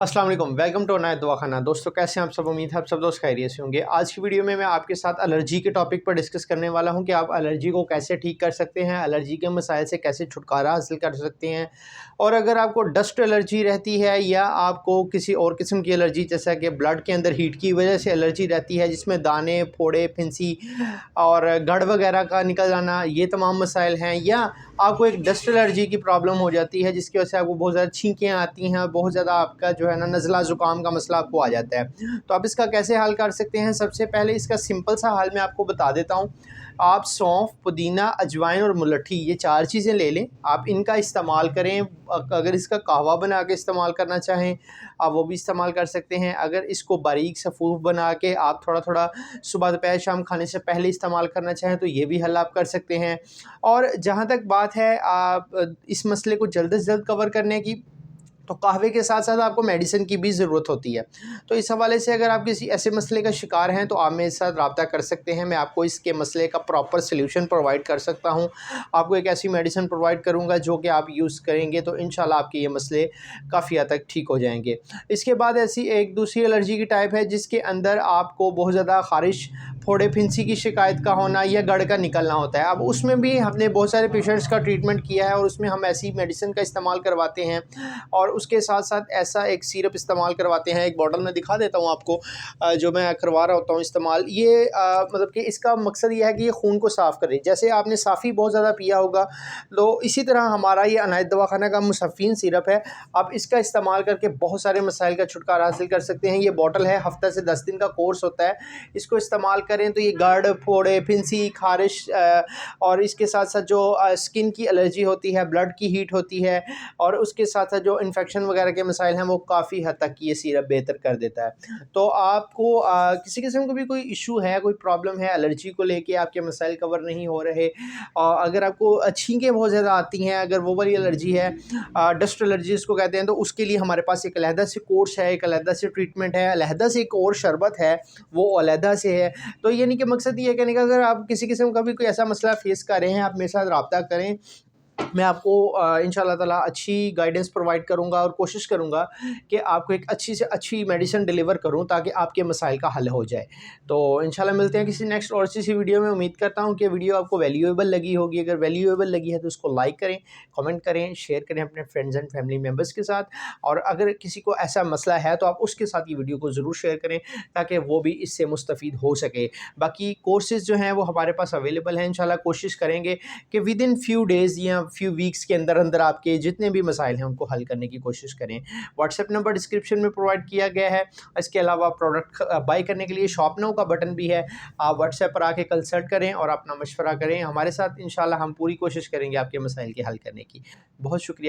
अस्सलाम वालेकुम, welcome to Anayat दवाखाना। दोस्तों कैसे हैं आप सब? उम्मीद है आप सब दोस्त खैरियत से होंगे। आज की वीडियो में मैं आपके साथ एलर्जी के टॉपिक पर डिस्कस करने वाला हूं कि आप एलर्जी को कैसे ठीक कर सकते हैं, एलर्जी के मसाइल से कैसे छुटकारा हासिल कर सकते हैं। और अगर आपको डस्ट एलर्जी रहती है या आपको किसी और किस्म की एलर्जी, जैसा कि ब्लड के अंदर हीट की वजह से एलर्जी रहती है जिसमें दाने, फोड़े, फिंसी और गड़ वगैरह का निकल जाना, ये तमाम मसाइल हैं, या आपको एक डस्ट एलर्जी की प्रॉब्लम हो जाती है जिसकी वजह से आपको बहुत ज़्यादा छींकें आती हैं, बहुत ज़्यादा आपका जो है ना नज़ला ज़ुकाम का मसला आपको आ जाता है। तो आप इसका कैसे हल कर सकते हैं? सबसे पहले इसका सिंपल सा हल मैं आपको बता देता हूँ। आप सौंफ, पुदीना, अजवाइन और मुलट्ठी, ये 4 चीज़ें ले लें। आप इनका इस्तेमाल करें। अगर इसका कहवा बना के इस्तेमाल करना चाहें, आप वो भी इस्तेमाल कर सकते हैं। अगर इसको बारीक सफ़ूफ बना के आप थोड़ा-थोड़ा सुबह, दोपहर, शाम खाने से पहले इस्तेमाल करना चाहें, तो ये भी हल आप कर सकते हैं। और जहाँ तक बात है आप इस मसले को जल्द से जल्द कवर करने की, तो कहवे के साथ साथ आपको मेडिसिन की भी ज़रूरत होती है। तो इस हवाले से अगर आप किसी ऐसे मसले का शिकार हैं तो आप मेरे साथ रब्ता कर सकते हैं। मैं आपको इसके मसले का प्रॉपर सल्यूशन प्रोवाइड कर सकता हूँ। आपको एक ऐसी मेडिसिन प्रोवाइड करूँगा जो कि आप यूज़ करेंगे तो इंशाल्लाह आपके ये मसले काफ़ी हद तक ठीक हो जाएंगे। इसके बाद ऐसी एक दूसरी एलर्जी की टाइप है जिसके अंदर आपको बहुत ज़्यादा ख़ारिश, फोड़े, फिंसी की शिकायत का होना या गड़ का निकलना होता है। अब उसमें भी हमने बहुत सारे पेशेंट्स का ट्रीटमेंट किया है और उसमें हम ऐसी मेडिसिन का इस्तेमाल करवाते हैं और उसके साथ-साथ ऐसा एक सिरप इस्तेमाल करवाते हैं। एक बॉटल में दिखा देता हूँ आपको, जो मैं करवा रहा होता हूँ इस्तेमाल। ये मतलब कि इसका मकसद ये है कि ये खून को साफ़ करे। जैसे आपने साफ़ी बहुत ज़्यादा पिया होगा, तो इसी तरह हमारा ये अनायत दवाखाना का मुसफ़्फ़ीन सिरप है। आप इसका इस्तेमाल करके बहुत सारे मसाइल का छुटकारा हासिल कर सकते हैं। ये बॉटल है, हफ़्ते से 10 दिन का कोर्स होता है। इसको इस्तेमाल करें तो ये गड़, फोड़े, फिंसी, ख़ारिश और इसके साथ-साथ जो स्किन की एलर्जी होती है, ब्लड की हीट होती है और उसके साथ-साथ जो इन्फेक्शन वगैरह के मसाइल हैं, वो काफ़ी हद तक ये सिरप बेहतर कर देता है। तो आपको किसी किस्म का भी कोई इश्यू है, कोई प्रॉब्लम है, एलर्जी को लेके आपके मसाइल कवर नहीं हो रहे, अगर आपको छींकें बहुत ज़्यादा आती हैं, अगर वो वाली एलर्जी है, डस्ट एलर्जी जिसको कहते हैं, तो उसके लिए हमारे पास एक अलहदा से कोर्स है, एक अलहदा से ट्रीटमेंट है, अलहदा से एक और शरबत है, वो अलहदा से है। तो यानी कि मकसद ये है कहने का, अगर आप किसी किस्म का भी कोई ऐसा मसला फ़ेस कर रहे हैं, आप मेरे साथ रब्ता करें। मैं आपको इंशाअल्लाह ताला अच्छी गाइडेंस प्रोवाइड करूँगा और कोशिश करूँगा कि आपको एक अच्छी से अच्छी मेडिसिन डिलीवर करूँ ताकि आपके मसाइल का हल हो जाए। तो इंशाअल्लाह मिलते हैं किसी नेक्स्ट और अच्छी सी वीडियो में। उम्मीद करता हूँ कि वीडियो आपको वैल्यूएबल लगी होगी। अगर वैल्यूएबल लगी है तो उसको लाइक करें, कमेंट करें, शेयर करें अपने फ्रेंड्स एंड फैमिली मेम्बर्स के साथ। और अगर किसी को ऐसा मसला है तो आप उसके साथ ये वीडियो को ज़रूर शेयर करें ताकि वो भी इससे मुस्तफ़ीद हो सके। बाकी कोर्सेज़ जो हैं वो हमारे पास अवेलेबल हैं। इंशाअल्लाह कोशिश करेंगे कि विद इन फ्यू डेज़ या फ्यू वीक्स के अंदर अंदर आपके जितने भी मसाइल हैं उनको हल करने की कोशिश करें। व्हाट्सएप नंबर डिस्क्रिप्शन में प्रोवाइड किया गया है। इसके अलावा प्रोडक्ट बाय करने के लिए शॉप नाउ का बटन भी है। आप व्हाट्सएप पर आके कंसल्ट करें और अपना मशवरा करें हमारे साथ। इंशाल्लाह हम पूरी कोशिश करेंगे आपके मसाइल के हल करने की। बहुत शुक्रिया।